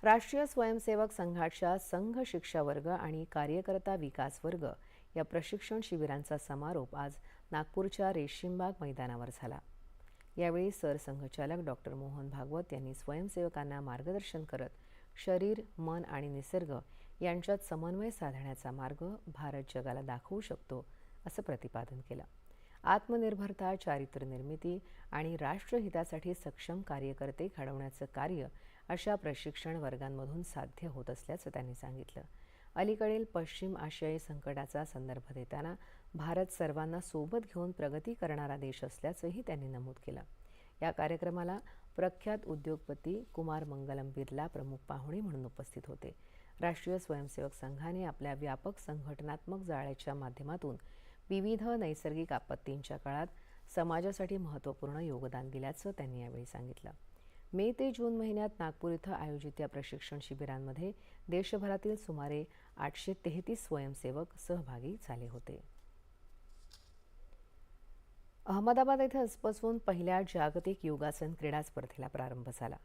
राष्ट्रीय स्वयंसेवक संघाच्या संघ शिक्षा वर्ग आणि कार्यकर्ता विकास वर्ग या प्रशिक्षण शिबिरांचा समारोप आज नागपूरच्या रेशीमबाग मैदानावर झाला। यावेळी सरसंघचालक डॉक्टर मोहन भागवत यांनी स्वयंसेवकांना मार्गदर्शन करत शरीर, मन आणि निसर्ग यांच्यात समन्वय साधण्याचा मार्ग भारत जगाला दाखवू शकतो असं प्रतिपादन केलं। आत्मनिर्भरता, चारित्र्य निर्मिती आणि राष्ट्रहितासाठी सक्षम कार्यकर्ते घडवण्याचं कार्य अशा प्रशिक्षण वर्गांमधून साध्य होत असल्याचं त्यांनी सांगितलं। अलीकडील पश्चिम आशियाई संकटाचा संदर्भ देताना भारत सर्वांना सोबत घेऊन प्रगती करणारा देश असल्याचंही त्यांनी नमूद केलं। या कार्यक्रमाला प्रख्यात उद्योगपती कुमार मंगलम बिर्ला प्रमुख पाहुणे म्हणून उपस्थित होते। राष्ट्रीय स्वयंसेवक संघाने आपल्या व्यापक संघटनात्मक जाळ्याच्या माध्यमातून विविध नैसर्गिक आपत्तींच्या काळात समाजासाठी महत्त्वपूर्ण योगदान दिल्याचं त्यांनी यावेळी सांगितलं। मे ते जून महिन्यात नागपूर इथं आयोजित या प्रशिक्षण शिबिरांमध्ये देशभरातील सुमारे 833 स्वयंसेवक सहभागी झाले होते। अहमदाबाद येथे आजपासून पहिल्या जागतिक योगासन क्रीडा स्पर्धेला प्रारंभ झाला।